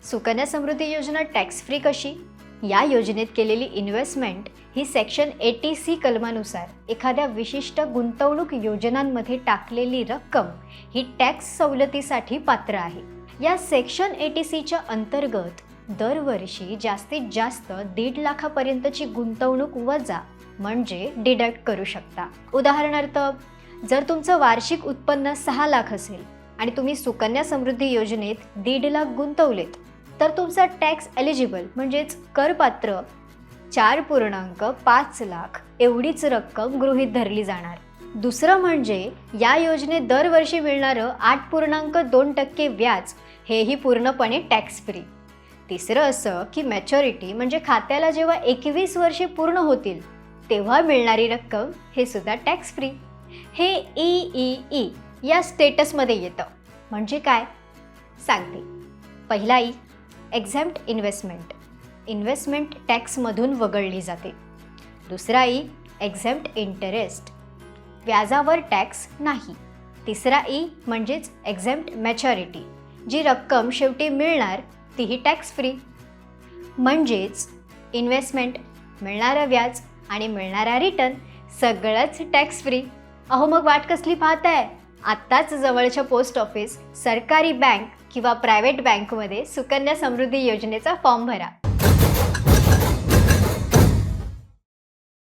सुकन्या समृद्धी योजना tax free कशी? या योजनेत केलेली इन्व्हेस्टमेंट ही सेक्शन 80C कलमानुसार एखाद्या विशिष्ट गुंतवणूक योजनांमध्ये टाकलेली रक्कम ही टॅक्स सवलतीसाठी पात्र आहे. या सेक्शन 80Cच्या अंतर्गत दरवर्षी जास्तीत जास्त 1.5 लाखापर्यंतची गुंतवणूक वजा म्हणजे डिडक्ट करू शकता. उदाहरणार्थ, जर तुमचं वार्षिक उत्पन्न 6 लाख असेल आणि तुम्ही सुकन्या समृद्धी योजनेत 1.5 लाख गुंतवलेत, तर तुमचा टॅक्स एलिजिबल म्हणजेच करपात्र 4.5 लाख एवढीच रक्कम गृहीत धरली जाणार. दुसरं म्हणजे या योजनेत दरवर्षी मिळणारं 8.2% व्याज हेही पूर्णपणे टॅक्स फ्री. तिसरं असं की मॅच्युरिटी म्हणजे खात्याला जेव्हा 21 वर्षे पूर्ण होतील तेव्हा मिळणारी रक्कम हे सुद्धा टॅक्स फ्री. हे EEE या स्टेटसमध्ये येतं. म्हणजे काय सांगते. पहिला ई, एक्झॅम्प्ट इन्व्हेस्टमेंट. इन्व्हेस्टमेंट टॅक्समधून वगळली जाते. दुसरा ई, एक्झॅम्प्ट इंटरेस्ट. व्याजावर टॅक्स नाही. तिसरा ई म्हणजेच एक्झॅम्प्ट मॅच्युरिटी. जी रक्कम शेवटी मिळणार तीही टॅक्स फ्री. म्हणजेच इन्व्हेस्टमेंट, मिळणारं व्याज आणि मिळणारा रिटर्न सगळंच टॅक्स फ्री. अहो मग वाट कसली पाहताय? आत्ताच जवळच्या पोस्ट ऑफिस, सरकारी बँक किंवा प्रायव्हेट बँकमध्ये सुकन्या समृद्धी योजनेचा फॉर्म भरा.